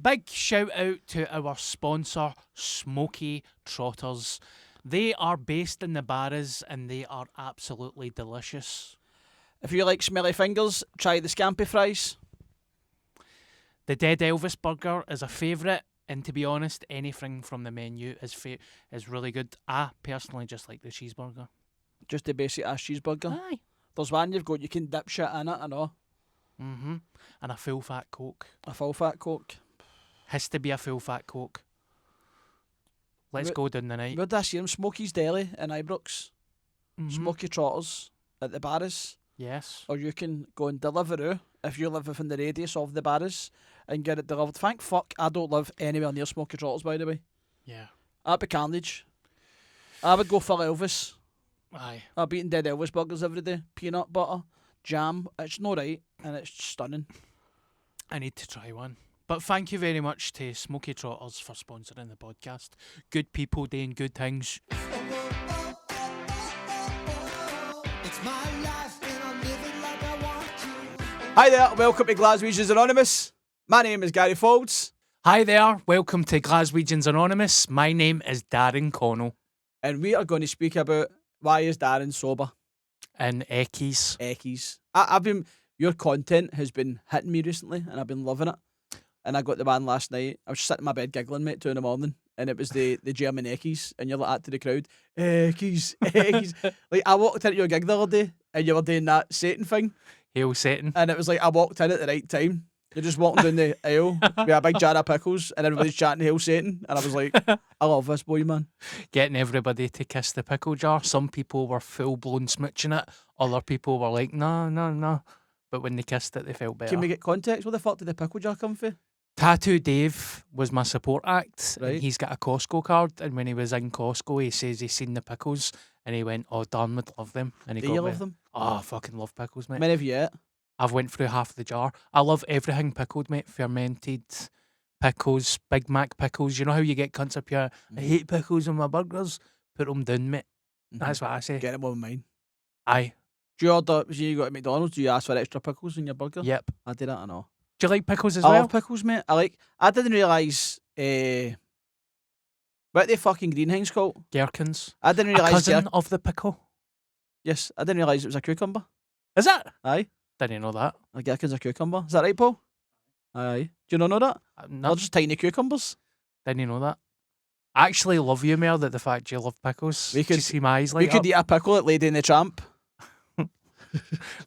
big shout out to our sponsor, Smokey Trotters. They are based in the Barras and they are absolutely delicious. If you like smelly fingers, try the scampi fries. The Dead Elvis burger is a favourite, and to be honest, anything from the menu is really good. I personally just like the cheeseburger. Just the basic ass cheeseburger. Aye. There's one you've got, you can dip shit in it, I know. Mm-hmm. And a full fat Coke. A full fat Coke. Has to be a full fat Coke. Let's go down the night. Where'd I see him? Smokey's Deli in Ibrox. Smokey Trotters at the Barras. Yes. Or you can go on Deliveroo if you live within the radius of the Barras and get it delivered. Thank fuck I don't live anywhere near Smokey Trotters, by the way. Yeah. That'd be carnage. I would go for Elvis. Aye. I've eaten Dead Elvis burgers every day. Peanut butter, jam. It's no right and it's stunning. I need to try one. But thank you very much to Smokey Trotters for sponsoring the podcast. Good people doing good things. Hi there, welcome to Glaswegians Anonymous. My name is Gary Folds. Hi there, welcome to Glaswegians Anonymous. My name is Darren Connell. And we are going to speak about why is Darren sober? And Eckies. Your content has been hitting me recently and I've been loving it. And I got the one last night. I was sitting in my bed giggling, mate, 2 a.m. And it was the German Eckies. And you're like that to the crowd. Eckies, Eckies. Like, I walked into your gig the other day and you were doing that Satan thing. Hail Satan. And it was like I walked in at the right time. You're just walking down the aisle with a big jar of pickles and everybody's chanting Hail Satan. And I was like, I love this boy, man. Getting everybody to kiss the pickle jar. Some people were full-blown smooching it. Other people were like, no. But when they kissed it, they felt better. Can we get context? Where the fuck did the pickle jar come from? Tattoo Dave was my support act. Right. And he's got a Costco card. And when he was in Costco, he says he's seen the pickles. And he went, oh, Darren would love them. And he Do got you me. love them? Oh, I fucking love pickles, mate. Many of you ate? I've went through half the jar. I love everything pickled, mate. Fermented pickles, Big Mac pickles. You know how you get cunts up here? I hate pickles on my burgers. Put them down, mate. That's what I say. Get them on mine. Aye. Do you order, when you go to McDonald's, do you ask for extra pickles in your burger? Yep. I do that, I know. Do you like pickles as I well? love pickles, mate. I didn't realise, what the fucking green thing's called? Gherkins. I didn't A realise. cousin of the pickle. Yes, I didn't realise it was a cucumber. Is it? Aye. Didn't know that. A gherkin's a cucumber. Is that right, Paul? Aye. Do you not know that? No, They're just tiny cucumbers. didn't know that. I actually love you more than the fact you love pickles. We Do you could- see my eyes We light could up? eat a pickle at Lady and the Tramp.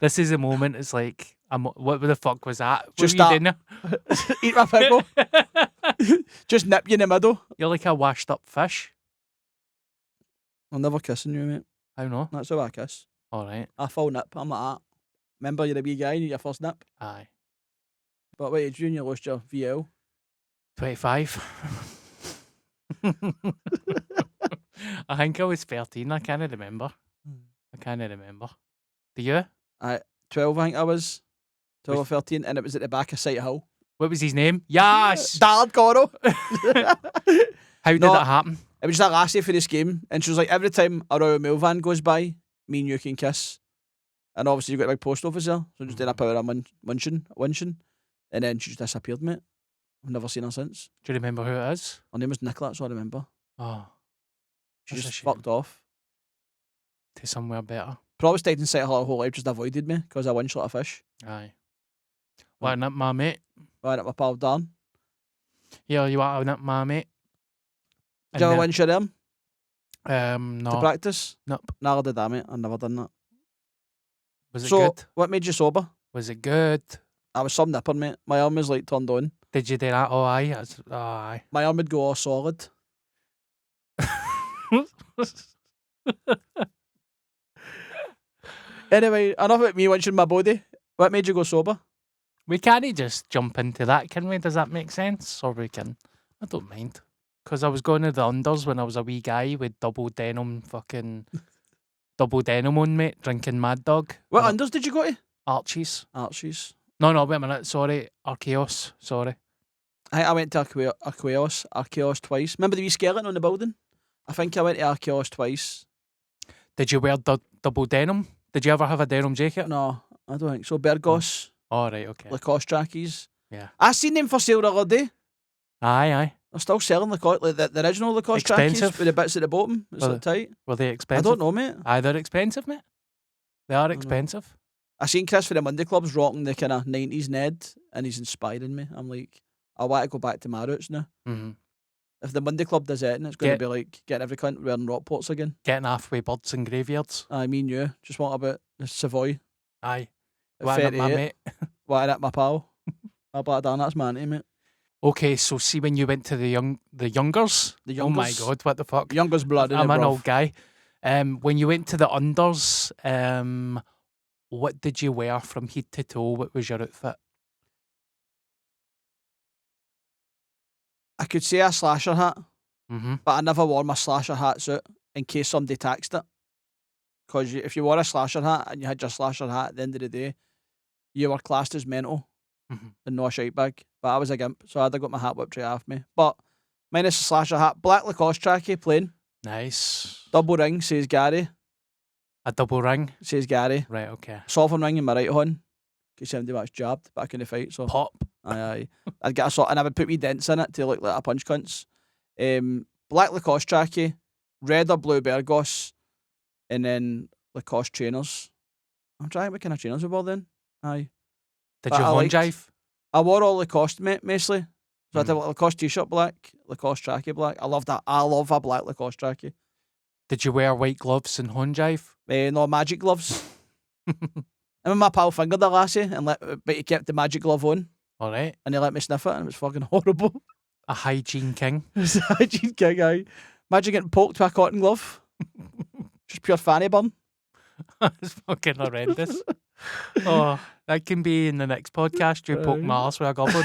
This is a moment. It's like, what the fuck was that? What Just were you that. doing Eat my pickle. there? Just nip you in the middle. You're like a washed up fish. I'm never kissing you, mate. How no? That's how I kiss. Alright. A full nip. I'm like that. Remember, you're a wee guy and you need your first nip. Aye. But wait, did you lost your VL? 25. I think I was 13. I can't remember. Do you? 12, I think I was. 12 or 13, and it was at the back of Sight Hill. What was his name? Yes! Dad Coro. How did No. that happen? It was that lassie for this game, and she was like, every time a Royal Mail van goes by, me and you can kiss. And obviously you've got a big post office there, so just did a power of winching, and then she just disappeared, mate. I've never seen her since. Do you remember who it is? Her name was Nicola, so I remember. Oh, She that's a just shame. fucked off. To somewhere better. Probably stayed in Sight Hill her whole life, just avoided me, because I winch like a fish. Aye. What up, my mate? Right at my pal Dan. Yeah, you are up, my mate. Did you ever winch your arm to No. practice? Nope. Never did that, mate. I've never done that. Was it So, good? what made you sober? Was it good? I was some nipper, mate. My arm was like turned on. Did you do that? Oh, aye. Oh, aye. My arm would go all solid. Anyway, enough about me winching my body. What made you go sober? We can't just jump into that, can we? Does that make sense? Or we can. I don't mind. Because I was going to the unders when I was a wee guy with double denim on, mate, drinking Mad Dog. What And unders did you go to? Archie's. Archie's. No, wait a minute. Sorry. Archaeos. Sorry. I went to Archaeos twice. Remember the wee skeleton on the building? I think I went to Archaeos twice. Did you wear double denim? Did you ever have a denim jacket? No, I don't think so. Bergos, Oh, right, okay. Lacoste trackies. Yeah. I seen them for sale the other day. Aye. They're still selling Lacoste, like the original Lacoste Expensive. trackies with the bits at the bottom. It's Well, like tight. Were they I expensive? don't know, mate. Aye, they're expensive, mate. They are know. expensive. I seen Chris for the Monday Clubs rocking the kind of 90s Ned, and he's inspiring me. I'm like, I want to go back to my roots now. Mm-hmm. If the Monday Club does it, it's going to be like getting every cunt wearing Rockports again. Getting halfway birds and graveyards. I mean, you just want about the Savoy. Aye. At Why not, my 38. mate? Why at my pal? I'll back down, that's my name, mate. Okay, so see when you went to the youngers. The Oh my youngers. God, what the fuck? Youngest blood, I'm innit, an bruv? old guy. When you went to the unders, what did you wear from head to toe? What was your outfit? I could say a slasher hat, Mm-hmm. but I never wore my slasher hats out in case somebody taxed it. Because if you wore a slasher hat and you had your slasher hat at the end of the day, you were classed as mental Mm-hmm. and not a shite bag. But I was a gimp, so I'd have got my hat whipped right off me. But minus a slasher hat, black Lacoste trackie, plain, Nice. double ring, says Gary, A double ring. says Gary. Right, okay. Sovereign ring in my right hand, in case somebody was jabbed back in the fight. So Pop. aye. I'd get a sort, and I would put wee dents in it to look like a punch cunts. Black Lacoste trackie, red or blue Burgos, and then Lacoste trainers. I'm trying what kind of trainers we wore then. Aye. Did But you I liked- jive? I wore all Lacoste, mostly. So I had a Mm. Lacoste t-shirt black, Lacoste trackie black. I love that. I love a black Lacoste trackie. Did you wear white gloves and hon jive? No magic gloves. And when my pal fingered the lassie, but he kept the magic glove on, All right. and he let me sniff it, and it was fucking horrible. A hygiene king. It was a hygiene king, aye. Imagine getting poked with a cotton glove. Just pure fanny burn. It's fucking horrendous. Oh, that can be in the next podcast. You poke my arse with a goblin.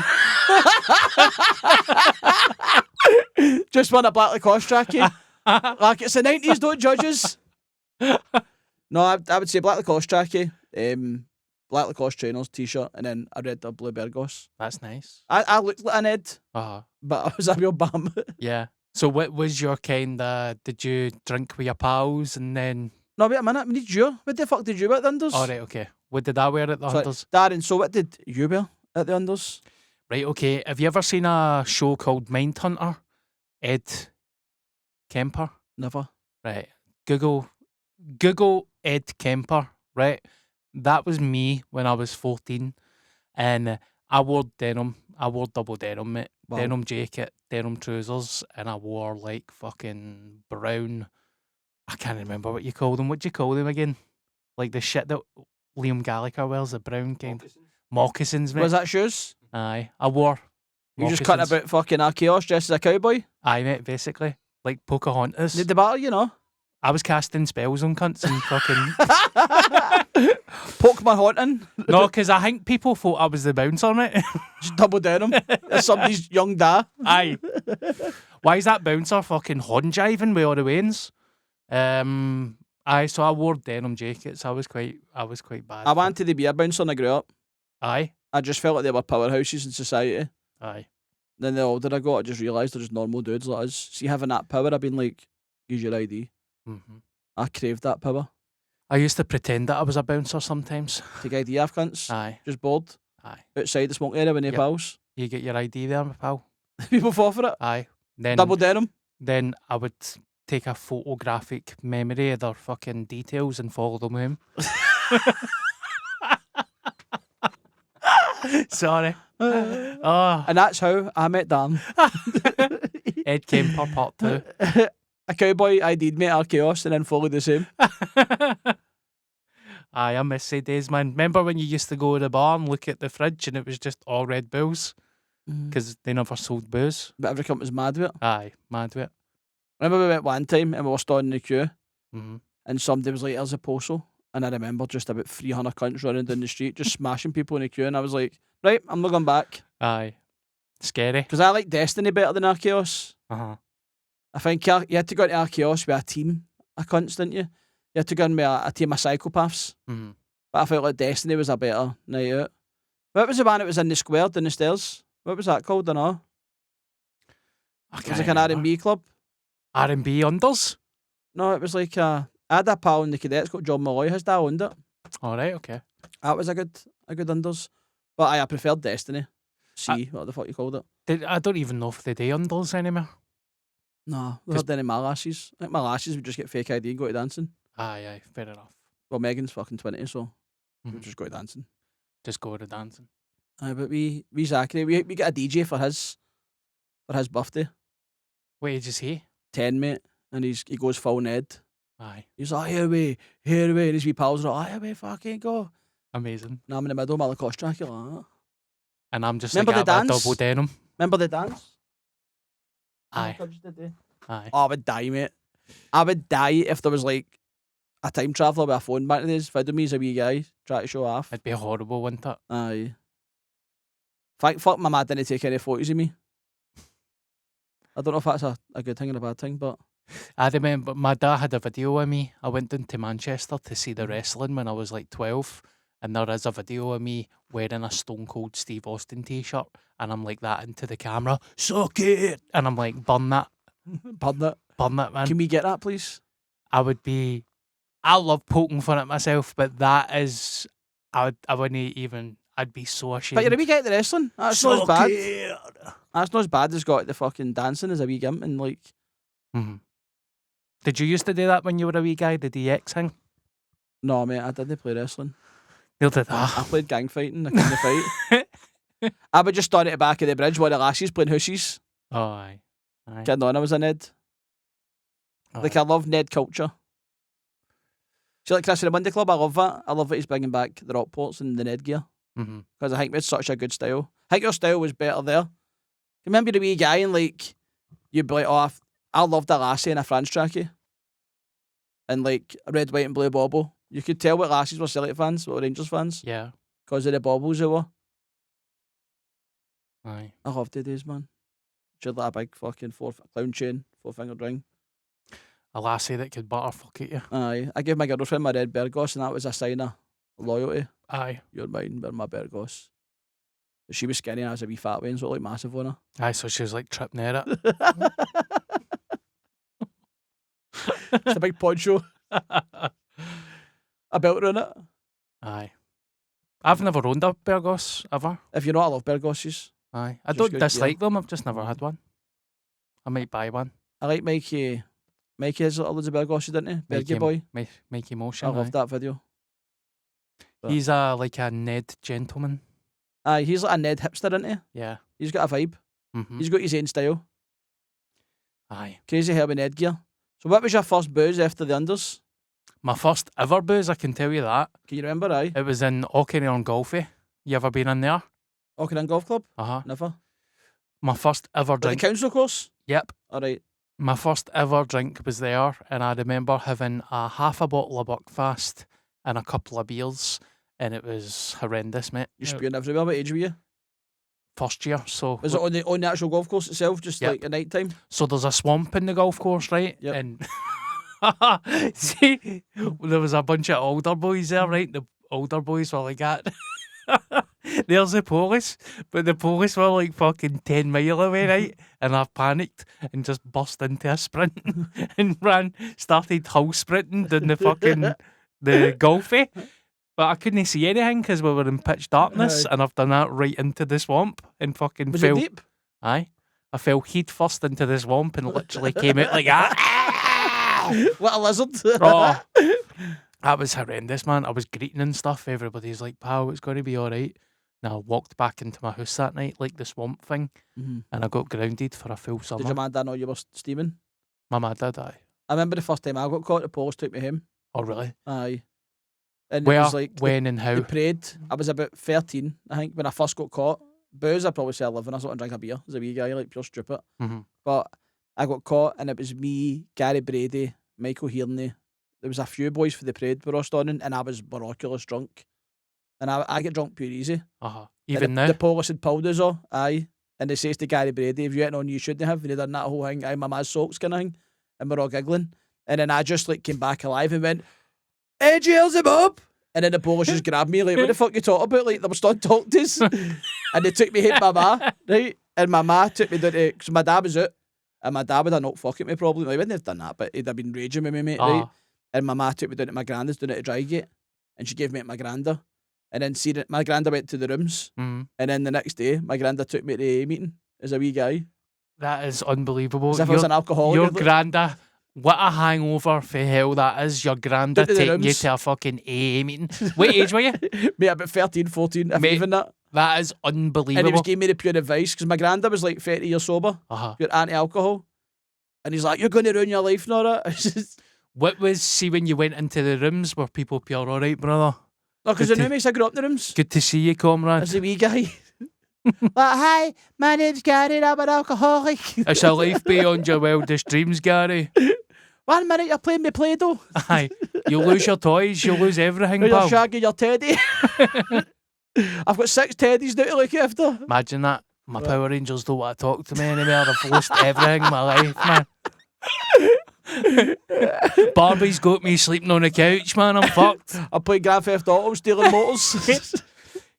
Just want a black Lacoste trackie. Like it's the 90s, don't judge us. No, I would say black Lacoste trackie, black Lacoste trainers, t-shirt, and then a red or blue Burgos. That's nice. I looked like an Ed, Uh-huh. but I was a real bum. Yeah. So what was your kind of, did you drink with your pals and then, No, wait a minute, we need you. What the fuck did you wear at the Unders? all right, okay. What did I wear at the Sorry, Hunters? Darren, so what did you wear at the Unders? Right, okay. Have you ever seen a show called Mindhunter? Ed Kemper? Never. Right. Google Ed Kemper, right? That was me when I was 14. And I wore denim. I wore double denim, mate. Wow. Denim jacket, denim trousers, and I wore like fucking brown. I can't remember what you call them. What do you call them again? Like the shit that Liam Gallagher wears, the brown kind. Moccasins, mate. Was that shoes? Aye. I wore. You just cutting moccasins. about fucking a chaos dressed as a cowboy? Aye, mate, basically. Like Pocahontas. Did the battle, you know? I was casting spells on cunts and fucking. Pokemon haunting. No, because I think people thought I was the bouncer, mate. Just double denim. As somebody's young da. Aye. Why is that bouncer fucking horn jiving with all the wains? Aye, so I wore denim jackets. I was quite bad. I wanted to be a bouncer when I grew up. Aye. I just felt like they were powerhouses in society. Aye. Then the older I got, I just realised they're just normal dudes like us. See, having that power, I've been like, use your ID. Mm-hmm. I craved that power. I used to pretend that I was a bouncer sometimes. Take ID off cunts. Aye. Just bored. Aye. Outside the smoke area with their Yep. pals. You get your ID there, my pal. People fall for it. Aye. Then Double denim. then I would take a photographic memory of their fucking details and follow them home. Sorry. Oh, And that's how I met Dan. Ed Kemper part 2. A cowboy ID'd me at our chaos and then followed the same. Aye, I miss those days, man. Remember when you used to go to the bar and look at the fridge and it was just all Red Bulls? Because they never sold booze. But every cunt was mad with it. Aye, mad with it. Remember we went one time and we were standing in the queue Mm-hmm. and somebody was like, there's a postal. And I remember just about 300 cunts running down the street, just smashing people in the queue. And I was like, right, I'm not going back. Aye. Scary. Because I like Destiny better than Archaeos. Uh-huh. I think you had to go into Archaeos with a team of cunts, didn't you? You had to go in with a team of psychopaths. Mm-hmm. But I felt like Destiny was a better night out. What was the one that was in the square down the stairs? What was that called? I don't know. It was like an R&B club. R&B unders? No, it was like I had a pal in the cadets called John Malloy. His dad owned it. All right, okay. That was a good unders. But I preferred Destiny. what the fuck you called it? I don't even know if they do unders anymore. No, we heard any of my lasses. I think my lasses would just get fake ID and go to dancing. Aye, fair enough. Well, Megan's fucking 20, so we Mhm. just go to dancing. Just go to dancing. Aye, but we Zachary, we get a DJ for his birthday. What age is he? 10, mate, and he goes full Ned. Aye, He's like, here we, and his wee pals are like, here we, fucking go. amazing. And I'm in the middle, my Lacoste jacket like that. And I'm just Remember like the a dance? double denim. Remember the dance? Aye, aye. Oh, I would die, mate. I would die if there was like a time traveller with a phone back in the days. Video me as a wee guy, try to show off. It'd be horrible, wouldn't it? Aye. Fuck, my mad didn't take any photos of me. I don't know if that's a good thing or a bad thing, but I remember my dad had a video of me. I went down to Manchester to see the wrestling when I was like 12. And there is a video of me wearing a Stone Cold Steve Austin t-shirt. And I'm like that into the camera. Suck it! And I'm like, burn that. burn it. Burn that, man. Can we get that, please? I love poking fun at myself, but that is, I wouldn't even, I'd be so ashamed. But you're a wee guy at the wrestling. That's not as bad. it. That's not as bad as got the fucking dancing as a wee gimp and like. Mhm. Did you used to do that when you were a wee guy, the DX thing? No, mate, I didn't play wrestling. Neil did I that. played gang fighting. I couldn't fight. I would just stand at the back of the bridge while the lassies playing hoosies. Oh, aye. Aye. Kidding on, I was a Ned. Like, I love Ned culture. See, like Chris in the Monday Club, I love that. I love that he's bringing back the Rockports and the Ned gear. Mm-hmm. Because I think it's such a good style. I think your style was better there. Remember the wee guy and like, you'd be like, oh, I loved a lassie in a France trackie. And like, red, white and blue bauble. You could tell what lassies were Celtic fans, what were Rangers fans. Yeah. Because of the baubles they were. Aye. I loved the days, man. She had like a big fucking clown chain, 4-fingered ring. A lassie that could butterfuck at you. Aye. I gave my girlfriend my red Burgos and that was a sign of loyalty. Aye. You're mine, we're my Burgos. But she was skinny and I was a wee fat one, so it looked massive on her. Aye, so she was like tripping at it. It's a big poncho. A belt on it. Aye. I've never owned a Burgos, ever. If you're not, I love Burgoses. Aye. I Just don't good dislike them, I've just never had one. I might buy one. I like Mikey. Mikey has loads of Burgoses, didn't he? Bergie boy. Make emotion. I loved that video. He's like a Ned gentleman. Aye, he's like a Ned hipster, isn't he? Yeah. He's got a vibe. Mm-hmm. He's got his own style. Aye. Crazy hair with Ned gear. So what was your first booze after the unders? My first ever booze, I can tell you that. Can you remember, aye? It was in Auchinleck Golfie. You ever been in there? Auckland Golf Club? Uh-huh. Never. My first ever The drink. council course? Yep. Alright. My first ever drink was there, and I remember having a half a bottle of Buckfast and a couple of beers, and it was horrendous, mate. You're spewing everywhere. What age were you? First year, so Was it on the actual golf course itself, just Yep. like at night time? so there's a swamp in the golf course, right? Yep. And see, there was a bunch of older boys there, right? The older boys were like that. There's the police, but the police were like fucking 10 mile away, right? And I panicked and just burst into a sprint and started hull sprinting down the fucking the golfie. But I couldn't see anything because we were in pitch darkness, and I've done that right into the swamp and fucking Was fell. it deep? Aye, I fell head first into the swamp and literally came out like that. What a lizard. Oh, that was horrendous, man. I was greeting and stuff. Everybody's like, pal, it's going to be all right. Now I walked back into my house that night like the swamp thing, and I got grounded for a full Did summer. your man dad know you were steaming? My mad did, aye. I remember the first time I got caught, the police took me home. Oh, really? Aye. And Where, it was like when, and how? the parade. I was about 13, I think, when I first got caught. Booze, I'd probably say 11. I was not drink a beer as a wee guy, like pure stupid. Mhm. But I got caught, and it was me, Gary Brady, Michael Hearney. There was a few boys for the parade we were all standing, and I was miraculous drunk. And I get drunk pure easy. Uh-huh. And Even the now? The police had pulled us all, aye. And they says to Gary Brady, if you ain't on, you shouldn't have. And they done that whole thing, aye, my man's socks kind of thing. And we're all giggling. And then I just like came back alive and went, hey, Beelzebub! And then the police just grabbed me, like, what the fuck you talking about? Like, they were starting to talk to us. And they took me home to my ma, right? And my ma took me down to, because my dad was out. And my dad would have not fuck at me probably. Like, he wouldn't have done that, but he'd have been raging with me, mate, right? And my ma took me down to my granddad's down at Drygate. And she gave me at my granda. And then see that my granda went to the rooms, Mm. and then the next day my granda took me to a meeting as a wee guy. That is unbelievable. As if I was an alcoholic. Your granda, what a hangover for hell that is. Your granda Took to the taking you rooms. to a fucking AA meeting. What age were you? Mate, about 13, 14, if Mate, even that. That is And he was unbelievable. giving me the pure advice, because my granda was like 30 years sober, Uh-huh. pure anti-alcohol. And he's like, you're going to ruin your life, Nora. What was, see, when you went into the rooms, were people pure alright, brother? No, because Good I to- knew me, I grew up in the rooms. Good to see you, comrade. As a wee guy. Like, hi, my name's Gary, I'm an alcoholic. It's a life beyond your wildest dreams, Gary. 1 minute you're playing with Play-Doh. Aye. You'll lose your toys, you'll lose everything, Or you're pal. shagging your teddy. I've got 6 teddies now to look after. Imagine that. My Right. Power Rangers don't want to talk to me anymore. I've lost everything in my life, man. Barbie's got me sleeping on the couch, man. I'm fucked. I play Grand Theft Auto, stealing motors.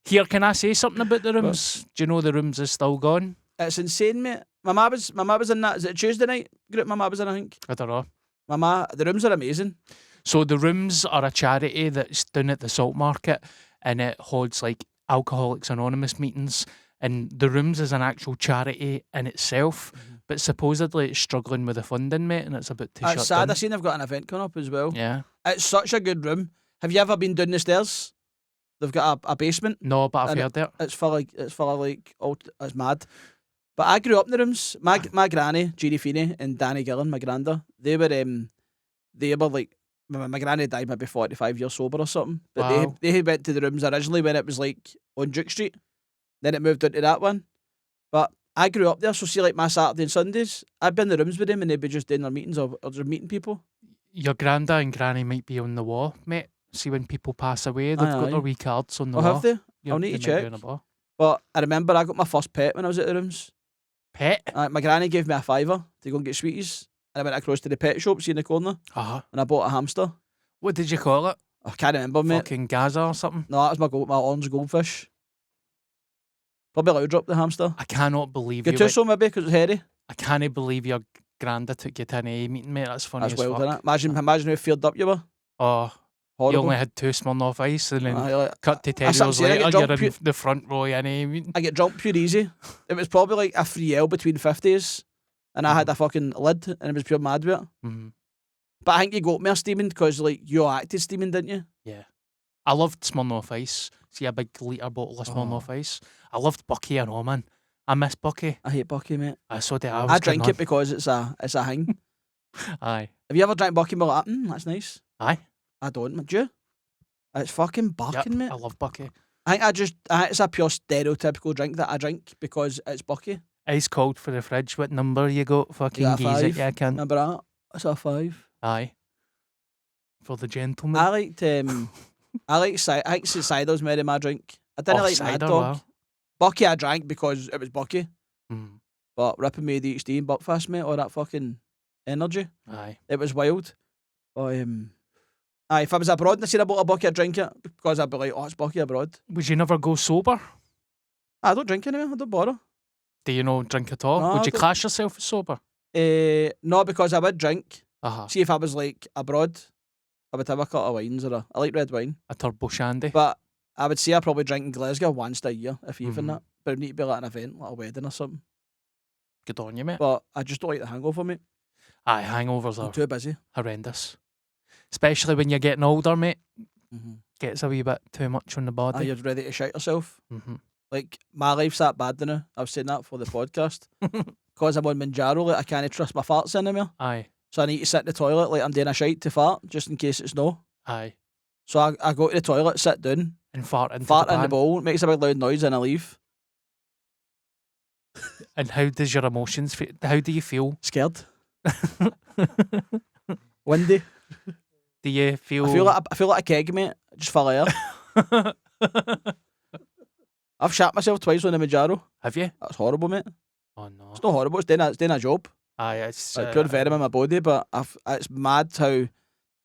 Here, can I say something about the rooms? Do you know the rooms is still gone? It's insane, mate. My ma was in that. Is it Tuesday night group my ma was in, I think? I don't know. The rooms are amazing. So the rooms are a charity that's down at the Salt Market, and it holds like Alcoholics Anonymous meetings. And the rooms is an actual charity in itself, but supposedly it's struggling with the funding, mate, and it's about to It's shut sad. I down. seen they've got an event coming up as well. Yeah. It's such a good room. Have you ever been down the stairs? They've got a basement. No, but I've And heard it. It's full of like old. It's mad. But I grew up in the rooms. My granny, Jeannie Feeney, and Danny Gillan, my granda, they were like, my granny died maybe 45 years sober or something. But Wow. they went to the rooms originally when it was like on Duke Street. Then it moved into that one. But I grew up there, so see, like my Saturday and Sundays, I'd be in the rooms with them, and they'd be just doing their meetings or just meeting people. Your granda and granny might be on the wall, mate. See, when people pass away, they've Aye, got aye. their wee cards on the Oh, wall. have they? You're- I'll need to they might be check. on the wall. But I remember I got my first pet when I was at the rooms. Pet? My granny gave me a $5 to go and get sweeties. And I went across to the pet shop, see in the corner, Uh-huh. and I bought a hamster. What did you call it? I can't remember, mate. Fucking Gaza or something? No, that was my orange goldfish. Probably loud drop the hamster. I cannot believe Get you. two so maybe because it's hairy. I can't believe your granda took you to an AA meeting, mate. That's funny That's as wild, fuck. innit? Imagine how feared up you were. Oh, Horrible. you only had 2 Smirnoff Ice, and then Aye, like, cut to 10 I sat years there, I later, get you're drunk in the front row of an AA meeting. I get drunk pure easy. It was probably like a 3L between 50s, and I had a fucking lid, and it was pure mad with it. Mhm. But I think you got me a steaming because like you acted steaming, didn't you? Yeah. I loved Smirnoff Ice. See a big litre bottle of Smirnoff Ice. I loved Bucky and all, man. I miss Bucky. I hate Bucky, mate. I saw that. I drink it because it's a thing. Aye. Have you ever drank Bucky and been like, that's nice? Aye. I don't, do you? It's fucking Yep. barking, mate. I love Bucky. I think it's a pure stereotypical drink that I drink because it's Bucky. Ice cold for the fridge. What number you got? Fucking got a geese it, 5. yeah, I can. Remember that? It's a 5. Aye. For the gentleman. I liked I think cider's made my drink. I didn't like Mad cider, Dog. wow. Bucky I drank because it was Bucky. Mm. But ripping me ADHD and Buckfast, mate, all that fucking energy. Aye. It was wild. But if I was abroad and I seen a bottle of Bucky, I'd drink it because I'd be like, oh, it's Bucky abroad. Would you never go sober? I don't drink anyway, I don't bother. Do you not drink at all? No, Would I you don't- class yourself as sober? No, because I would drink. Uh-huh. See, if I was like abroad, I would have a couple of wines I like red wine. A turbo shandy. But I would say I probably drink in Glasgow once a year, if even Mhm. that. But it would need to be like an event, like a wedding or something. Good on you, mate. But I just don't like the hangover, mate. Aye, hangovers I'm are too busy. horrendous. Especially when you're getting older, mate. Mm-hmm. Gets a wee bit too much on the body. You're ready to shite yourself. Mm-hmm. Like, my life's that bad now. I was saying that for the podcast. Because I'm on Mounjaro, like, I can't trust my farts anymore. Aye, So I need to sit in the toilet like I'm doing a shite to fart, just in case it's no. aye. So I go to the toilet, sit down, And fart into fart the in the pan. bowl, it makes a big loud noise, and I leave. And how does your emotions feel? How do you feel? Scared. Windy. Do you feel... I feel like a keg, mate. Just full of air. I've shat myself twice on the Mounjaro. Have you? That's horrible, mate. Oh, no. It's not horrible. It's doing a job. Aye, it's... Like pure venom in my body, but it's mad how,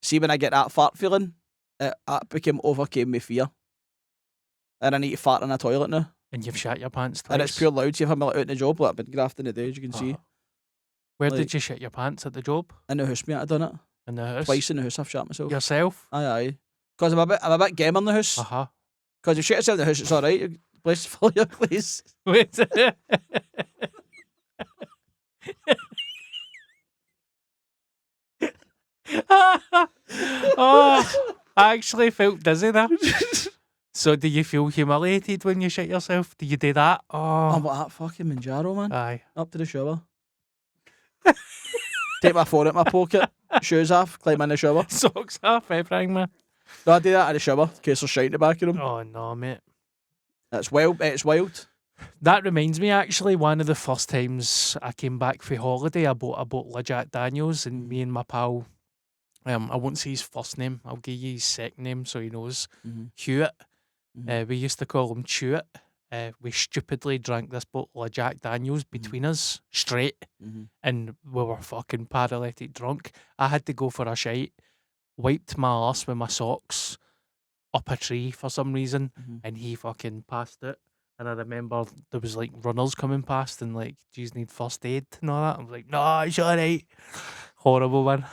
see, when I get that fart feeling, it overcame me fear. And I need to fart in a toilet now. And you've shat your pants twice. And it's pure loud. See, if I'm like, out in the job, like I've been grafting the day, as you can see. Uh-huh. Where Like- did you shit your pants at the job? In the house, mate, I've done it. In the house? Twice in the house, I've shat myself. Yourself? Aye. Because I'm a bit gamer in the house. Uh-huh. Because if you shit yourself in the house, it's all right. Place to fill your place. Wait. Oh, I actually felt dizzy there. So do you feel humiliated when you shit yourself? Do you do that? I'm Oh, like that fucking Mounjaro, man. aye. Up to the shower. Take my phone out my pocket, shoes off, climb in the shower. Socks off, everything, man. No, I do that in the shower in case there's shite in the back of them. Oh, no, mate. It's wild. It's wild. That reminds me, actually, one of the first times I came back for holiday, I bought a bottle of Jack Daniels, and me and my pal, I won't say his first name, I'll give you his second name so he knows, Hewitt. We used to call him Chewit. We stupidly drank this bottle of Jack Daniels between us, straight, and we were fucking paralytic drunk. I had to go for a shite, wiped my arse with my socks up a tree for some reason, and he fucking passed it. And I remember there was like runners coming past and like, do you need first aid and all that? I was like, no, it's alright. Horrible, man.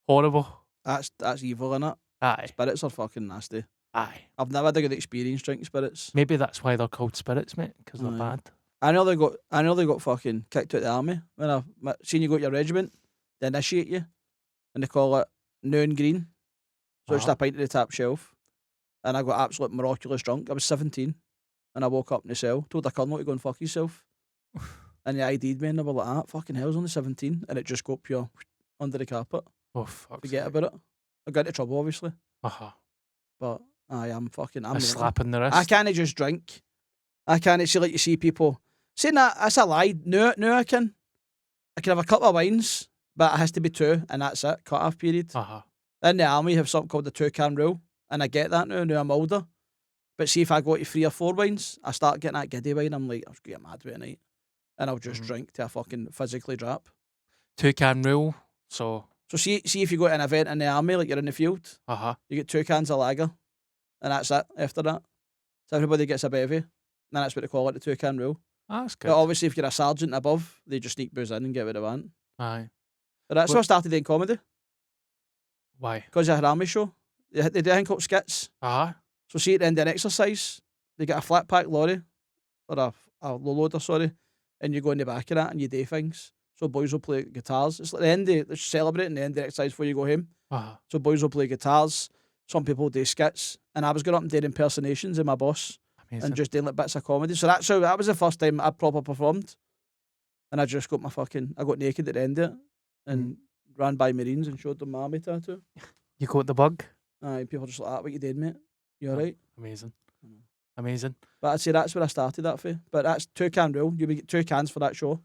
Horrible. That's evil, innit? Aye. Spirits are fucking nasty. Aye. I've never had a good experience drinking spirits. Maybe that's why they're called spirits, mate, because they're Aye. bad. I nearly got fucking kicked out of the army when I seen you go to your regiment. They initiate you, and they call it noon green. So it's just a pint of the top shelf, and I got absolute miraculous drunk. I was 17, and I woke up in the cell, told the colonel to go and fuck himself, and he ID'd me, and they were like, "Ah, fucking hell's only 17," and it just got pure under the carpet. Oh, fuck. Forget about it. I got into trouble, obviously, Uh-huh. but I'm A mental. slap in the wrist. I can't just drink. I can't see like you see people saying that's a lie. No, I can have a couple of wines, but it has to be 2, and that's it. Cut off period. Uh-huh. In the army, you have something called the 2-can rule, and I get that now. Now I'm older, but see if I go to 3 or 4 wines, I start getting that giddy wine. I'm like, I'll get mad with it night, and I'll just drink till I fucking physically drop. 2-can rule. So see if you go to an event in the army, like you're in the field, you get 2 cans of lager, and that's it. After that, so everybody gets a bevvy. And that's what they call it, the 2-can rule. that's good. But obviously, if you're a sergeant above, they just sneak booze in and get what they want. Aye. But that's how I started doing comedy, Why? because I had an army show. They do hang up skits. So see at the end of an exercise, they get a flat pack lorry, or a low loader, sorry, and you go in the back of that and you do things. So boys will play guitars. It's like the end of, they're celebrating the end of the exercise before you go home. So boys will play guitars. Some people do skits. And I was going up and doing impersonations of my boss. Amazing. And just doing like bits of comedy. So that was the first time I proper performed. And I just got I got naked at the end of it and ran by Marines and showed them my army tattoo. You caught the bug? Aye, people just like, what you did, mate? You alright? Amazing. Amazing. But I'd say that's where I started that for. But that's 2-can rule. You get 2 cans for that show.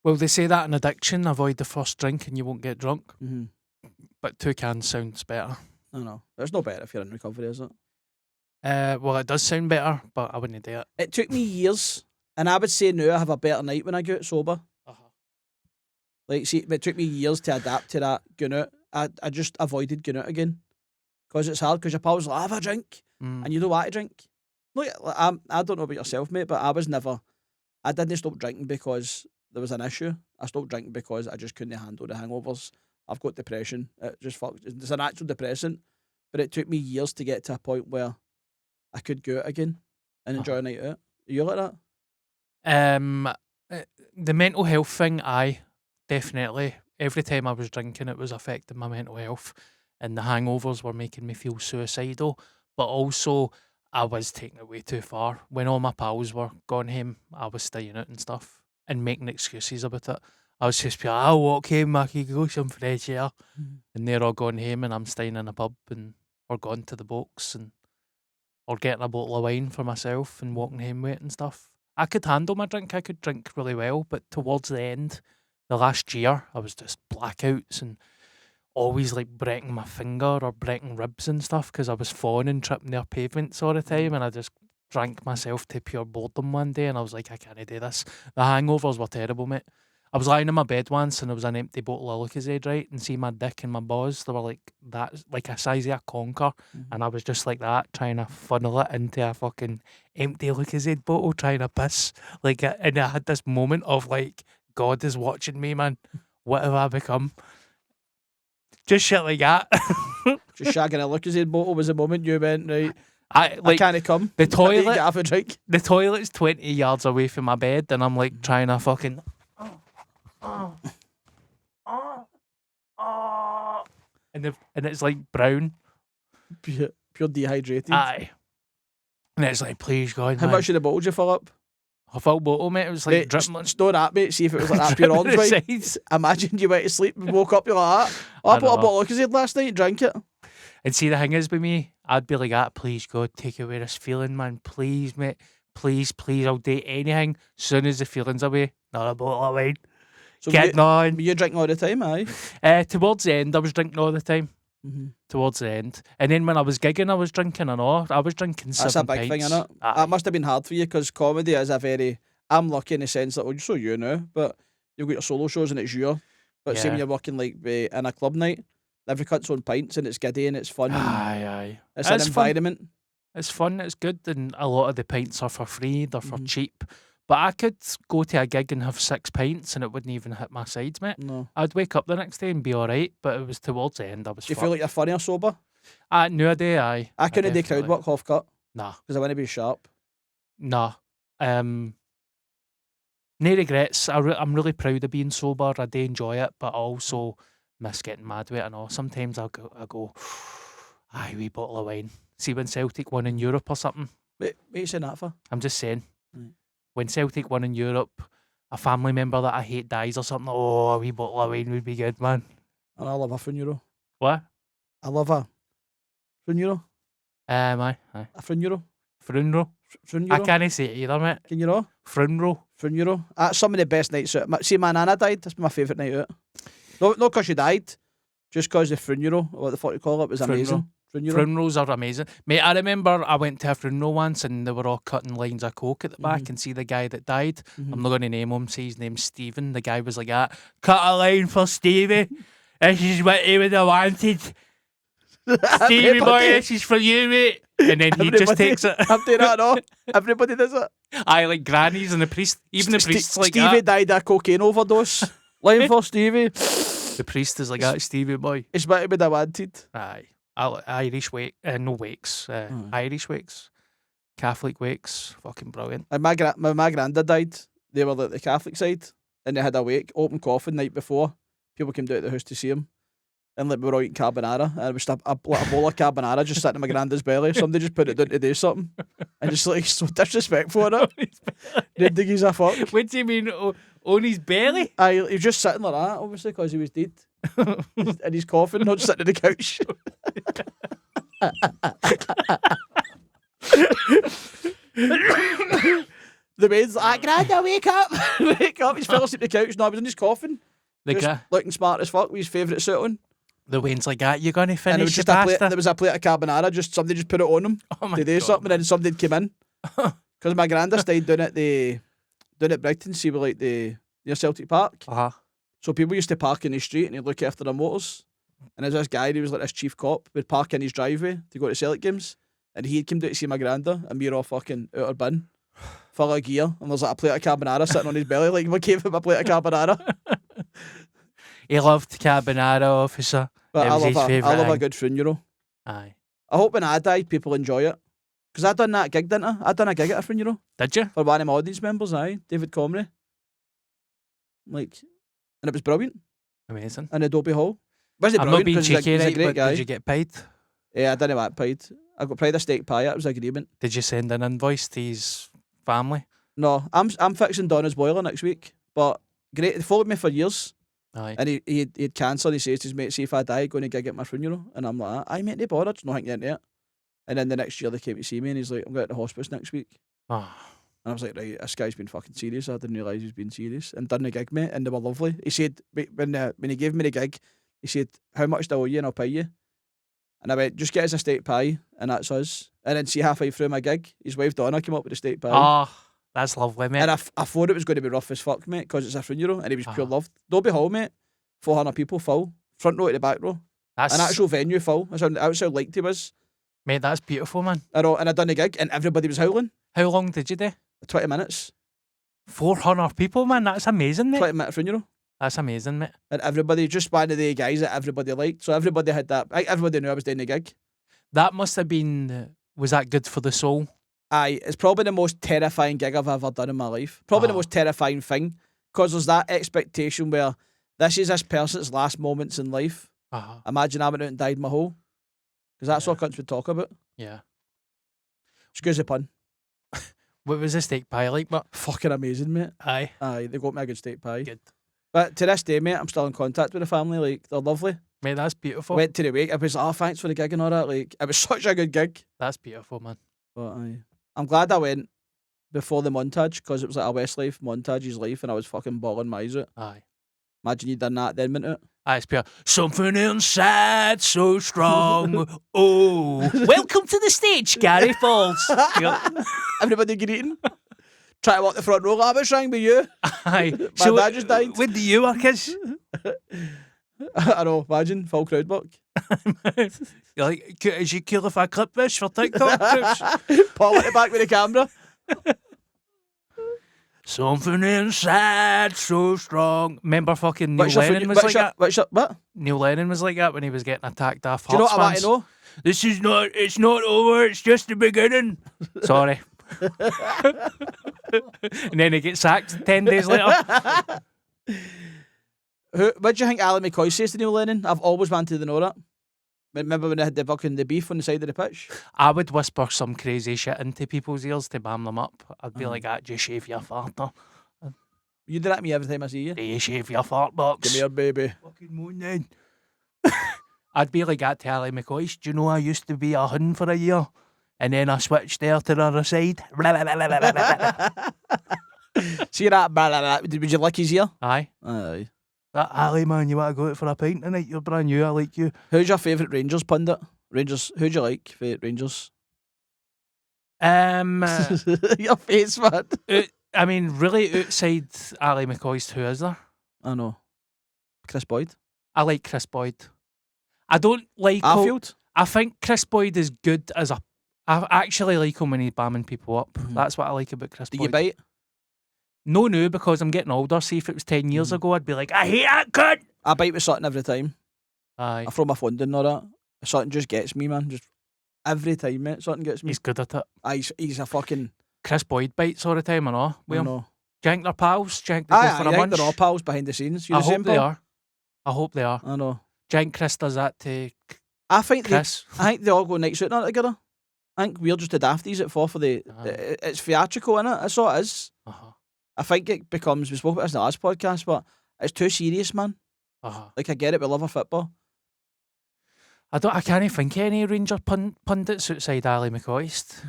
Well, they say that in addiction, avoid the first drink and you won't get drunk. Mm-hmm. But 2 cans sounds better. I know. It's no better if you're in recovery, is it? Well, it does sound better, but I wouldn't do it. It took me years, and I would say now I have a better night when I get sober. Like, see, it took me years to adapt to that going out. I just avoided going out again. Because it's hard, because your pals like, have a drink, and you don't want to drink. Look, like, I don't know about yourself, mate, but I didn't stop drinking because there was an issue. I stopped drinking because I just couldn't handle the hangovers. I've got depression. It's an actual depressant. But it took me years to get to a point where I could go out again and enjoy a night out. Are you like that? The mental health thing, aye, definitely. Every time I was drinking, it was affecting my mental health, and the hangovers were making me feel suicidal. But also, I was taking it way too far. When all my pals were gone home, I was staying out and stuff and making excuses about it. I was just like, I'll walk home, I could go some fresh air. And they're all gone home and I'm staying in a pub or going to the box or getting a bottle of wine for myself and walking home with it and stuff. I could handle my drink. I could drink really well. But towards the end, the last year, I was just blackouts and always like breaking my finger or breaking ribs and stuff because I was falling and tripping near pavements all the time, and I just drank myself to pure boredom one day and I was like, I can't do this. The hangovers were terrible, mate. I was lying in my bed once and there was an empty bottle of Lucozade, right? And see my dick and my balls, they were like that, like a size of a conker. And I was just like that, trying to funnel it into a fucking empty Lucozade bottle, trying to piss. And I had this moment of like, God is watching me, man. What have I become? Just shit like that. Just shagging a Lucozade bottle was the moment you went, right, I I can't come. the I need to toilet. get half a drink. The toilet's 20 yards away from my bed, and I'm like trying to fucking. And it's like brown. Pure dehydrated. Aye. And it's like, please God, How man. much of the bottle did you fill up? A full bottle, mate. It was like Mate, dripping. store that, mate. See if it was like that for your arms, right? sides. Imagine you went to sleep and woke up, you're like that. Oh, I I bought a know. bottle of Lucozade last night and drank it. And see, the thing is with me, I'd be like, please God, take away this feeling, man. Please, mate. Please, I'll do anything. Soon as the feeling's away, not a bottle of wine. So Getting on. were you drinking all the time, aye? Towards the end, I was drinking all the time. Mm-hmm. Towards the end. And then when I was gigging, I was drinking and all. I was drinking That's 7 a big pints. thing, innit? Aye. That must have been hard for you because comedy is a very... I'm lucky in the sense that, well, so you know, but you've got your solo shows and it's you. But say when Yeah. you're working like in a club night, every cut's on pints and it's giddy and it's fun. And Aye. it's an It's fun. environment. It's fun, it's good, and a lot of the pints are for free, they're for Mhm. cheap. But I could go to a gig and have 6 pints and it wouldn't even hit my sides, mate. No. I'd wake up the next day and be alright, but it was towards the end I was Do you feel like you're funny or sober? nowadays, aye. I couldn't do crowd definitely- work half cut Nah. because I want to be sharp. Nah. No regrets. I'm really proud of being sober. I do enjoy it, but I also miss getting mad with it and all. Sometimes I go, aye, wee bottle of wine. See when Celtic won in Europe or something. Wait, what are you saying that for? I'm just saying. Right. When Celtic won in Europe, a family member that I hate dies or something. Oh, a wee bottle of wine would be good, man. And I love a funeral. What? I love a funeral. Aye. A funeral. Funeral. Funeral. I can't say it either, mate. Can you know? Funeral. Funeral. That's some of the best nights out. See, my nana died. That's my favourite night out. No, not because she died. Just because the funeral, what the fuck you call it, was Funeral. amazing. Funeral. Funerals are amazing. Mate, I remember I went to a funeral once and they were all cutting lines of coke at the back and see the guy that died. Mhm. I'm not going to name him, say his name's Stephen. The guy was like, cut a line for Stevie. This is what he would have wanted. Stevie boy, this is for you, mate. And then he just Everybody- takes it. I'm doing that all. Everybody does it. I like grannies and the priest, even the priest's like Stevie that. died of a cocaine overdose. Line for Stevie. The priest is like that, Stevie boy. It's what he would have wanted. Aye. Irish wake, no wakes, Irish wakes, Catholic wakes, fucking brilliant. And my granddad died. They were like the Catholic side, and they had a wake, open coffin night before. People came down to the house to see him, and like we were all eating carbonara, and it was a bowl of carbonara just sitting in my granddad's belly. Somebody just put it down to do something, and just like so disrespectful in it. Didn't think he's a fuck. What do you mean on his belly? He was just sitting like that, obviously, because he was dead. In his coffin, not sitting on the couch. The maid's like, Granda, wake up! Wake up! He's fell asleep on the couch. No, he was in his coffin. The Just guy, looking smart as fuck with his favourite suit on. the Wayne's like that. You're gonna And it finish was your just a plate, pasta? there was a plate of carbonara, just somebody just put it on him Oh my to do God, something, and then somebody came in. Because my granddad stayed down at Brighton, see where like near Celtic Park. Uh-huh. So people used to park in the street and he'd look after their motors. And there's this guy, he was like this chief cop, would park in his driveway to go to Celtic games. And he came down to see my granda, and we were all fucking out of bin, full of gear. And there's like a plate of carbonara sitting on his belly, like we gave him a plate of carbonara. He loved carbonara, officer. But It I was his love favourite a thing. good funeral. Aye. I hope when I die, people enjoy it. Because I done that gig, didn't I? I done a gig at a funeral Did you? for one of my audience members, David Comrie. Like, and it was brilliant Amazing. in Adobe Hall. Wasn't I'm not brilliant being 'cause he's cheeky, a right? great But guy. did you get paid? Yeah, I didn't want paid. I got paid a steak pie. It was an agreement. Did you send an invoice to his family? No, I'm fixing Donna's boiler next week. But great, he followed me for years, Aye. and he had cancer. And he says to his mate, "See if I die, going to gig at my funeral." And I'm like, "I mate, no bother, just not thinking into it." And then the next year they came to see me, and he's like, "I'm going to the hospice next week." Oh, And I was like, "Right, this guy's been fucking serious. I didn't realise he's been serious." And done the gig, mate, and they were lovely. He said when he gave me the gig, he said, "How much do I owe you, and I'll pay you." And I went, "Just get us a steak pie, and that's us." And then see halfway through my gig, his wife Donna came up with a steak pie. oh, that's lovely, mate. And I thought it was going to be rough as fuck, mate, because it's a funeral, and he was pure Ah. love. Dobby Hall, mate, 400 people full, front row to the back row, That's an actual venue full. That's how liked he was. mate. That's beautiful, man. I know, and I done the gig, and everybody was howling. How long did you do? 20 minutes, 400 people, man. That's amazing, mate. 20-minute funeral, That's amazing, mate. and everybody just one of the guys that everybody liked. So everybody had that. Everybody knew I was doing the gig. That must have been Was that good for the soul? Aye, it's probably the most terrifying gig I've ever done in my life. Probably the most terrifying thing, because there's that expectation where this is this person's last moments in life. Imagine I went out and died my whole. Because that's what cunts would talk about. Yeah. Excuse the pun. What was the steak pie like, but Fucking amazing, mate. aye, They got me a good steak pie. good. But to this day, mate, I'm still in contact with the family. Like, they're lovely. Mate, that's beautiful. Went to the wake. I was like, thanks for the gig and all that. Like, it was such a good gig. That's beautiful, man. But I'm glad I went before the montage, because it was like a Westlife montage, his life, and I was fucking bawling my eyes out. Aye. Imagine you done that, then went out. Aye, it's pure. Something inside so strong. Oh. Welcome to the stage, Gary Falls. Everybody greeting. Try to walk the front row. I was trying with you. Aye. My dad just died. When do you work as? I know, imagine, full crowd work. You're like, is you cool if I clip this for TikTok? Paul at the back with the camera. Something inside so strong. Remember fucking Neil Lennon was like that? What? Neil Lennon was like that when he was getting attacked off. Do you know what I want to know? This is not, it's not over, it's just the beginning. Sorry. And then he gets sacked 10 days later. What do you think Ali McCoy says to Neil Lennon? I've always wanted to know that. Remember when they had the beef on the side of the pitch? I would whisper some crazy shit into people's ears to bam them up. I'd be like, just shave your fart. You do that to me every time I see you. Do you shave your fart box? Come here, baby. Fucking moon then. I'd be like that to Ali McCoy. Do you know I used to be a hun for a year? And then I switched there to the other side. See that? Would you lick his ear? Aye. Aye. That Ali, man, you want to go out for a pint tonight? You're brand new, I like you. Who's your favourite Rangers pundit? Rangers, who do you like for Rangers? Your face, man. I mean, really, outside Ali McCoy's, who is there? I know. Chris Boyd. I like Chris Boyd. I don't like... Arfield? I think Chris Boyd is good as a... I actually like him when he's bamming people up. That's what I like about Chris Boyd. Do you bite? No, because I'm getting older. See, if it was 10 years ago, I'd be like, I hate that cunt! I bite with something every time. Aye. I throw my phone down or that. Something just gets me, man. Just every time, mate. Something gets me. He's good at it. He's a fucking... Chris Boyd bites all the time, I know. I know. Do you think they're pals? Do you think they go for a munch? They're all pals behind the scenes. I hope they are. I hope they are. I know. Do you think Chris does that to I think Chris? I think they all go nights out together. I think we're just the dafties at for the... It's theatrical, innit? That's all it is. I think it becomes... We spoke about this in the last podcast, but it's too serious, man. Like, I get it, we love our football. I can't think of any Ranger pundits outside Ali McCoist.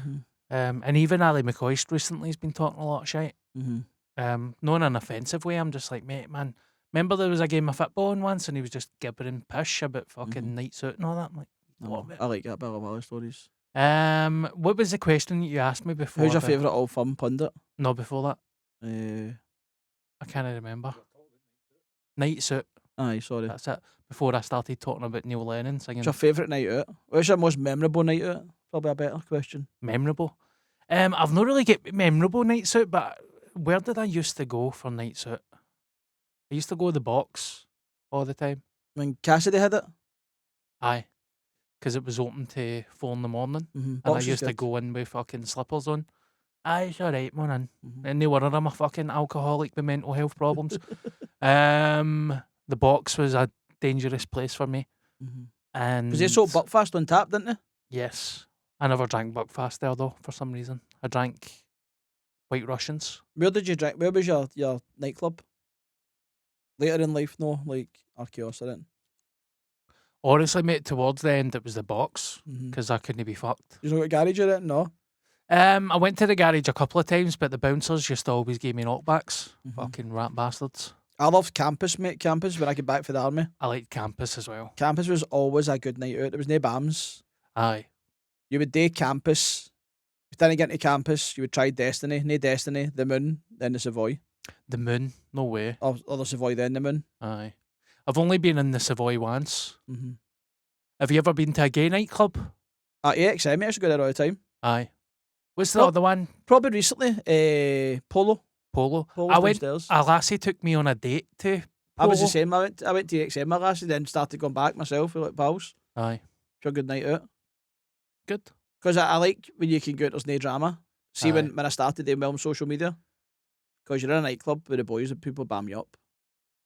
And even Ali McCoist recently has been talking a lot of shit. Not in an offensive way. I'm just like, mate, man, remember there was a game of football on once and he was just gibbering pish about fucking nights out and all that? I'm like, I like that Bill O'Malley stories. What was the question that you asked me before? Who's your favourite all fun pundit? No, before that. I can't remember. Nights out. Aye, sorry. That's it. Before I started talking about Neil Lennon singing. What's your favourite night out? What's your most memorable night out? Probably a better question. Memorable? I've not really get memorable nights out, but where did I used to go for nights out? I used to go to the box all the time. When Cassidy had it? Aye. Because it was open to 4 in the morning. And Box I used to go in with fucking slippers on. Aye, it's alright, man. And they were I'm a fucking alcoholic with mental health problems. The box was a dangerous place for me. And because they sold Buckfast on tap, didn't they? Yes. I never drank Buckfast there though, for some reason. I drank White Russians. Where did you drink? Where was your nightclub? Later in life, no, like Archaeos, I didn't. Honestly, mate, towards the end it was the box because I couldn't be fucked. You know what garage you're in? No. I went to the garage a couple of times, but the bouncers just always gave me knockbacks. Fucking rat bastards. I loved Campus, mate. Campus, when I get back for the army. I liked Campus as well. Campus was always a good night out. There was no BAMs. Aye. You would day Campus. If you didn't get into Campus, you would try Destiny. No Destiny, the Moon, then the Savoy. The Moon? No way. Or the Savoy, then the Moon. Aye. I've only been in the Savoy once. Have you ever been to a gay nightclub? AXM, mate. I used to go there all the time. Aye. What's the other one? Probably recently. Polo. I went. Downstairs. A lassie took me on a date to Polo. I was the same. I went to AXM, my lassie, then started going back myself with like pals. Aye. For a good night out. Good. Because I like when you can go out, there's no drama. See, Aye. when I started doing well on social media, because you're in a nightclub with the boys and people bam you up.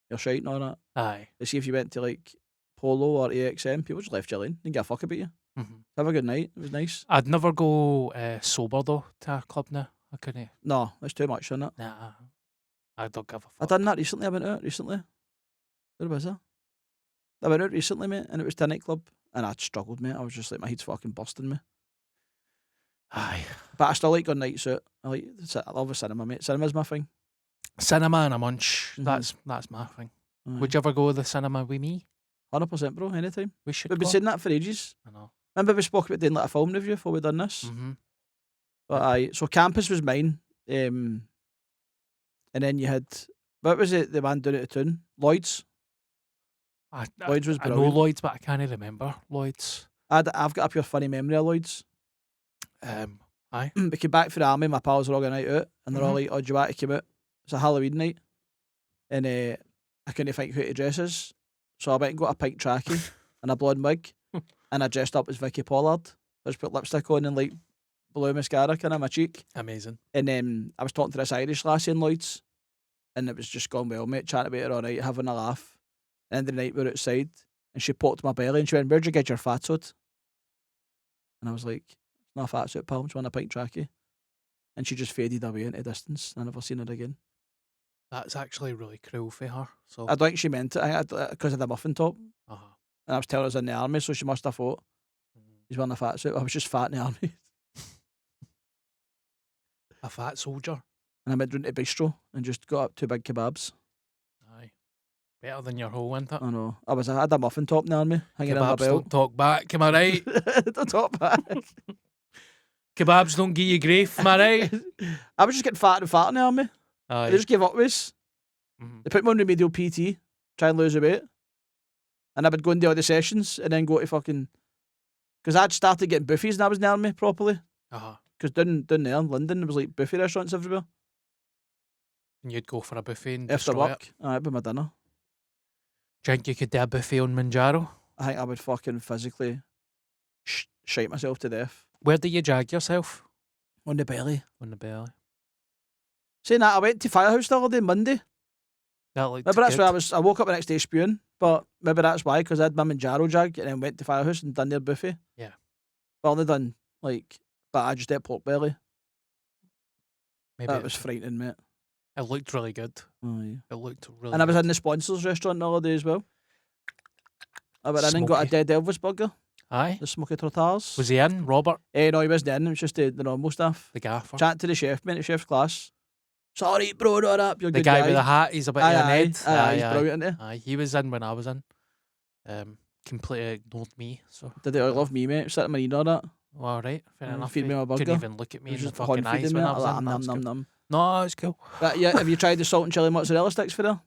You're shite and all that. Aye. But see, if you went to like Polo or AXM, people just left you alone. Didn't give a fuck about you. Mhm. Have a good night. It was nice. I'd never go sober though to a club now. I couldn't. No, it's too much, isn't it? Nah. I don't give a fuck. I done that recently. I went out recently. Where was I? I went out recently, mate, and it was to a nightclub, and I struggled, mate. I was just like, my head's fucking busting me. Aye. But I still like going nights out. I love a cinema, mate. Cinema's my thing. Cinema and a munch. Mhm. That's my thing. Aye. Would you ever go to the cinema with me? 100%, bro. Anytime. We should We've been go. saying that for ages. I know. Remember we spoke about doing like a film review before we done this? Mm-hmm. But aye, so Campus was mine. And then you had, what was it, the man doing it at Toon? Lloyd's. Lloyd's was I know brilliant. Lloyd's, but I can't remember Lloyd's. I've got a pure funny memory of Lloyd's. Aye. We came back for the army, my pals were all going night out, and they're all Mhm. like, oh, do you want to come out? It's a Halloween night. And I couldn't think who to dress as. So I went and got a pink trackie and a blonde wig, and I dressed up as Vicky Pollard. I just put lipstick on and like blue mascara kind of my cheek. Amazing. And then I was talking to this Irish lassie in Lloyd's, and it was just gone well, mate, chatting about her all night, having a laugh. End of the night, we were outside, and she poked my belly, and she went, where'd you get your fat suit? And I was like, it's not a fat suit, pal, I'm just wearing a pink trackie. And she just faded away into distance. I never seen her again. That's actually really cruel for her. So. I don't think she meant it, because of the muffin top. Uh-huh. And I was telling her I was in the army, so she must have thought he's wearing a fat suit. I was just fat in the army. A fat soldier. And I went down to Bistro and just got up 2 big kebabs. Aye. Better than your whole, isn't it? I know. I had a muffin top in the army, hanging on my Kebabs belt. don't talk back, am I right? The top back. Kebabs don't give you grief, am I right? I was just getting fatter and fatter in the army. Aye. They just gave up with us. Mhm. They put me on remedial PT, try and lose a weight. And I would go and do all the sessions and then go to fucking... Because I'd started getting buffets and I was in the army properly. Uh-huh. Because down there in London, there was like buffet restaurants everywhere. And you'd go for a buffet and After destroy work, it. that'd be my dinner. Do you think you could do a buffet on Mounjaro? I think I would fucking physically shite myself to death. Where do you jag yourself? On the belly. On the belly. Saying that, I went to Firehouse the other day, Monday. That looked Maybe that's good. why I woke up the next day spewing, but maybe that's why, because I had my Mounjaro jag and then went to Firehouse and done their buffet. Yeah. But only done, like, but I just ate pork belly. Maybe That it, was frightening, mate. it looked really good. Oh, yeah. It looked really And I was good. in the sponsors restaurant the other day as well. I went in and got a Smokey. dead Elvis burger, Aye. the Smokey Trotters. Was he in, Robert? No, he wasn't in, it was just the normal stuff. The gaffer? Chat to the chef, mate, the chef's class. Sorry, bro, not up. You're a The good guy guy. with the hat, he's a bit Aye, of an aye, head. aye, he's brilliant, isn't Aye, he was in when I was in. Completely ignored me. So, he? Did he love me, mate? Sitting in my ear, all that. well, all right, fair enough. Feed me He my burger. couldn't even look at me He was in the just fucking horn feeding eyes me. when I I was was in. like, That was num, cool. num. No, it's cool. But yeah, have you tried the salt and chili mozzarella sticks for her?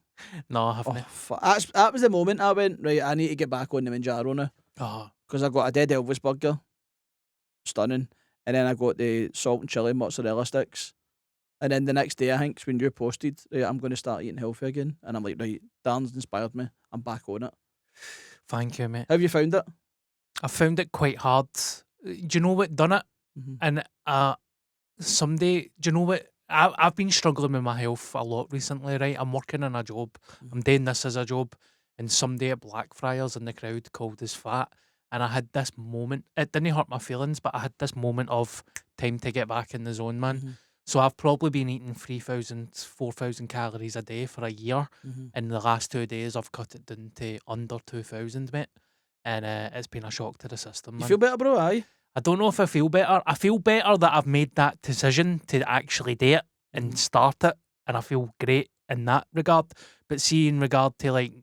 No, I haven't. Oh, fuck. That was the moment I went, right, I need to get back on the Mounjaro now. Oh, Because I got a dead Elvis burger. Stunning. And then I got the salt and chili mozzarella sticks. And then the next day, I think, when you posted, right, I'm going to start eating healthy again. And I'm like, right, Darren's inspired me. I'm back on it. thank you, mate. Have you found it? I found it quite hard. Do you know what done it? Mhm. And someday, do you know what? I've been struggling with my health a lot recently, right? I'm working in a job. I'm doing this as a job. And somebody at Blackfriars in the crowd called us fat. And I had this moment. It didn't hurt my feelings, but I had this moment of time to get back in the zone, man. Mhm. So I've probably been eating 3,000, 4,000 calories a day for a year. Mhm. In the last 2 days, I've cut it down to under 2,000, mate. And it's been a shock to the system, man. You feel better, bro? Aye. I don't know if I feel better. I feel better that I've made that decision to actually do it and start it. And I feel great in that regard. But see, in regard to like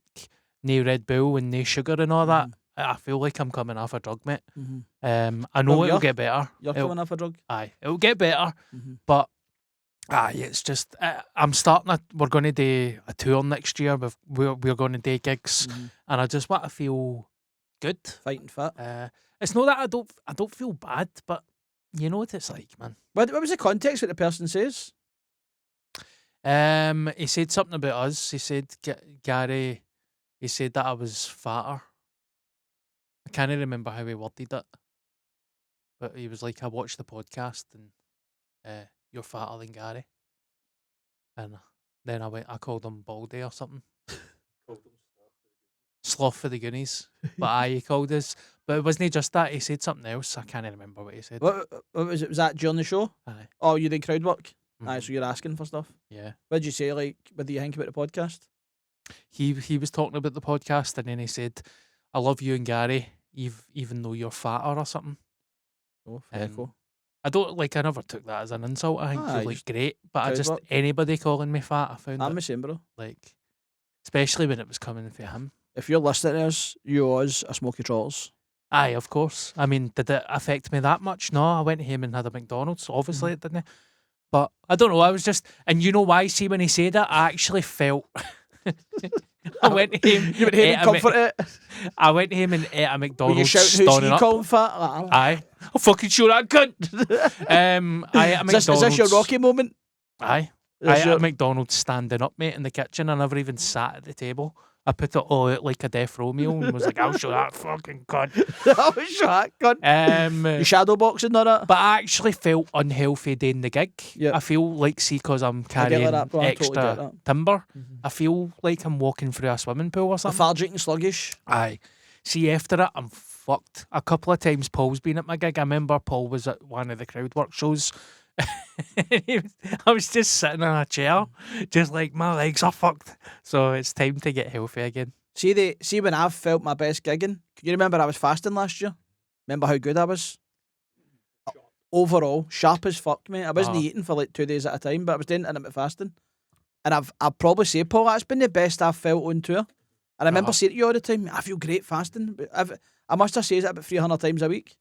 no Red Bull and no sugar and all that, I feel like I'm coming off a drug, mate. I know Well, it'll get better. You're coming off a drug? Aye, it'll get better. Mhm. But aye, it's just I'm starting. We're going to do a tour next year. We're going to do gigs, and I just want to feel good. Fighting fit. It's not that I don't feel bad, but you know what it's like, man. What was the context what the person says? He said something about us. He said Gary. He said that I was fatter. I can't remember how he worded it. but he was like, I watched the podcast and you're fatter than Gary. And then I called him Baldy or something. Sloth for the Goonies. But aye, he called us. But it wasn't just that, he said something else. I can't remember what he said. What was it? Was that during the show? Aye. Oh, you did crowd work? Aye, Mhm. so you're asking for stuff. Yeah. What did you say, like, what do you think about the podcast? He was talking about the podcast and then he said, I love you and Gary, even though you're fatter or something. Oh, And cool. I never took that as an insult. I think Aye, you're like just great. But I crowd just work. anybody calling me fat, I found I'm it the same, bro. like, especially when it was coming from him. If you're listening to us, you owe us a Smokey Trotters. Aye, of course. I mean, did it affect me that much? No, I went to him and had a McDonald's. Obviously, it didn't. But I don't know. I was just, and you know why? See, when he said that, I actually felt. I went to him. You went here ate and comfort it. I went to him and ate a Were McDonald's. you shouting, who's standing he up. calling fat? Like, Aye, I'll fucking show that cunt. I ate a McDonald's. is this your Rocky moment? Aye. Is I this ate your- a McDonald's standing up, mate, in the kitchen. I never even sat at the table. I put it all out like a death row meal and was like, I'll show that fucking cunt. I was shocked, God. You shadow boxing or that? But I actually felt unhealthy doing the gig. Yep. I feel like, see, because I'm I get carrying like that, bro. I totally extra get that. timber, I feel like I'm walking through a swimming pool or something. Lethargic and sluggish. Aye. See, after it, I'm fucked. A couple of times Paul's been at my gig. I remember Paul was at one of the crowd work shows. I was just sitting in a chair, just like my legs are fucked. So it's time to get healthy again. See when I've felt my best gigging. Can you remember I was fasting last year? Remember how good I was? Overall, sharp as fuck, mate. I wasn't eating for like 2 days at a time, but I was doing intermittent fasting. And I'd probably say, Paul, that's been the best I've felt on tour. And I remember saying to you all the time, I feel great fasting. But I must have said it about 300 times a week.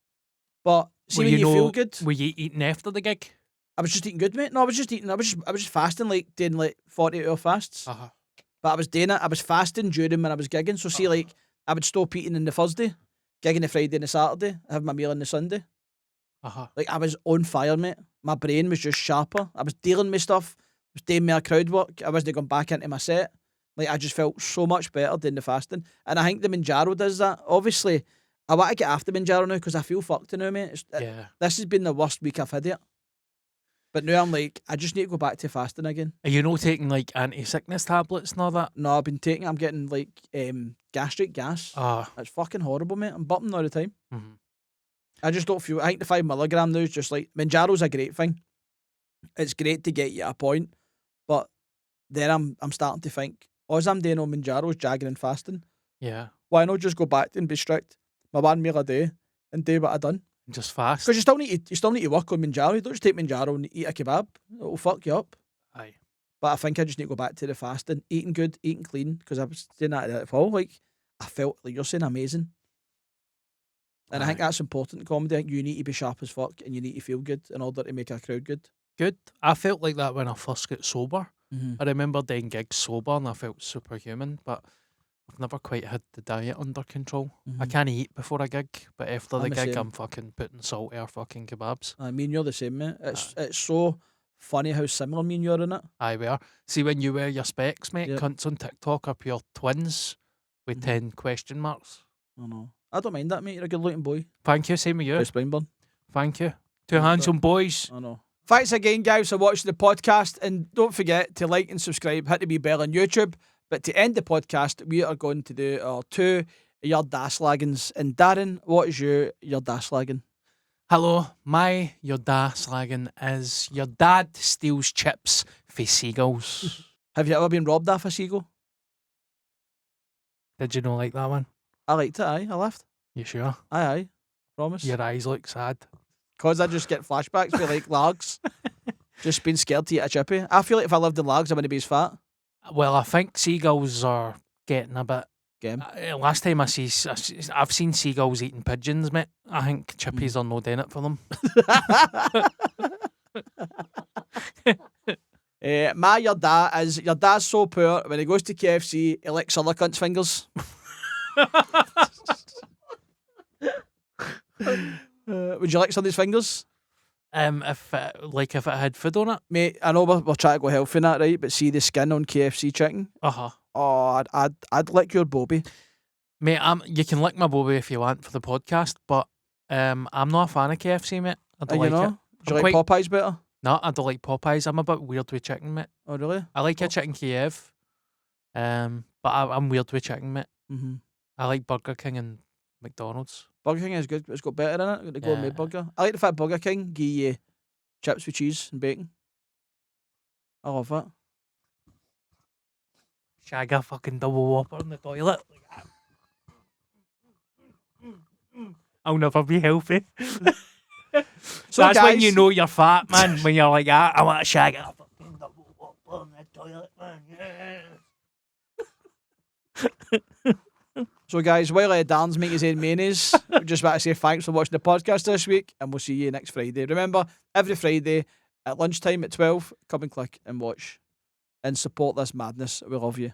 But see, when you feel good, Were you eating after the gig? I was just eating good, mate. No, I was just eating. I was just fasting, like doing like 48-hour fasts. But I was doing it. I was fasting during when I was gigging. So see, like I would stop eating on the Thursday, gigging the Friday and the Saturday, have my meal on the Sunday. Like I was on fire, mate. My brain was just sharper. I was dealing with stuff. I was doing my crowd work. I wasn't going back into my set. Like I just felt so much better doing the fasting. And I think the Mounjaro does that. Obviously, I want to get after Mounjaro now because I feel fucked now, mate. This has been the worst week I've had it. But now I'm like, I just need to go back to fasting again. Are you not taking like anti-sickness tablets and all that? No, I'm getting like gastric gas. It's fucking horrible, mate. I'm burping all the time. Mm-hmm. I just don't feel. I think the 5 milligram now is just like Mounjaro's a great thing. It's great to get you at a point, but then I'm starting to think, all I'm doing on Mounjaro is jagging and fasting. Yeah. Why not just go back and be strict? My 1 meal a day and do what I done. Just fast. Because you still need to work on Mounjaro. You don't just take Mounjaro and eat a kebab. It'll fuck you up. Aye. But I think I just need to go back to the fasting, eating good, eating clean, because I was doing that at all. Like I felt like you're saying amazing. And I think that's important in comedy. I think you need to be sharp as fuck and you need to feel good in order to make a crowd good. Good. I felt like that when I first got sober. Mm-hmm. I remember doing gigs sober and I felt superhuman, but I've never quite had the diet under control. I can't eat before a gig, but after the I'm the gig, same. I'm fucking putting salt air fucking kebabs. I mean, you're the same, mate. It's so funny how similar me and you are in it. Aye, we are. See, when you wear your specs, mate, Yep. cunts on TikTok are pure twins with 10 question marks. I know. I don't mind that, mate. You're a good looking boy. Thank you, same with you. Chris Springburn. Thank you. Two handsome boys. I know. Thanks again, guys, for watching the podcast. And don't forget to like and subscribe. Hit the wee bell on YouTube. But to end the podcast, we are going to do our 2 Your Daslaggins. And Darren, what is your Daslaggin? Hello, your dad slagging is your dad steals chips for seagulls. Have you ever been robbed off a seagull? Did you not like that one? I liked it, aye. I laughed. You sure? Aye. Promise. Your eyes look sad. Because I just get flashbacks for like Largs. Just being scared to eat a chippy. I feel like if I lived in Largs, I wouldn't be as fat. Well, I think seagulls are getting a bit. Game. Last time I've seen seagulls eating pigeons, mate. I think chippies are no doing it for them. Your dad's so poor when he goes to KFC, he licks other cunts' fingers. Would you like somebody's fingers? If it had food on it, Mate, I know we're trying to go healthy in that, right? But see the skin on KFC chicken. Oh, I'd lick your bobby. Mate, you can lick my bobby if you want for the podcast, but I'm not a fan of KFC, mate. I don't You like know? it. Do you I'm like quite- Popeyes better? No, I don't like Popeyes. I'm a bit weird with chicken, mate. Oh, really? I like a chicken Kiev. But I'm weird with chicken, mate. Mm-hmm. I like Burger King and McDonald's. Burger King is good. It's got better in it. Got the gourmet Yeah. burger. I like the fact Burger King give you chips with cheese and bacon. I love that. Shag a fucking double whopper in the toilet. I'll never be healthy. So That's when you guys- know you're fat, man. When you're like, I want to shag a fucking double whopper in the toilet, man. Yeah. So, guys, while Darren's making his own mayonnaise, I just want to say thanks for watching the podcast this week, and we'll see you next Friday. Remember, every Friday at lunchtime at 12, come and click and watch and support this madness. We love you.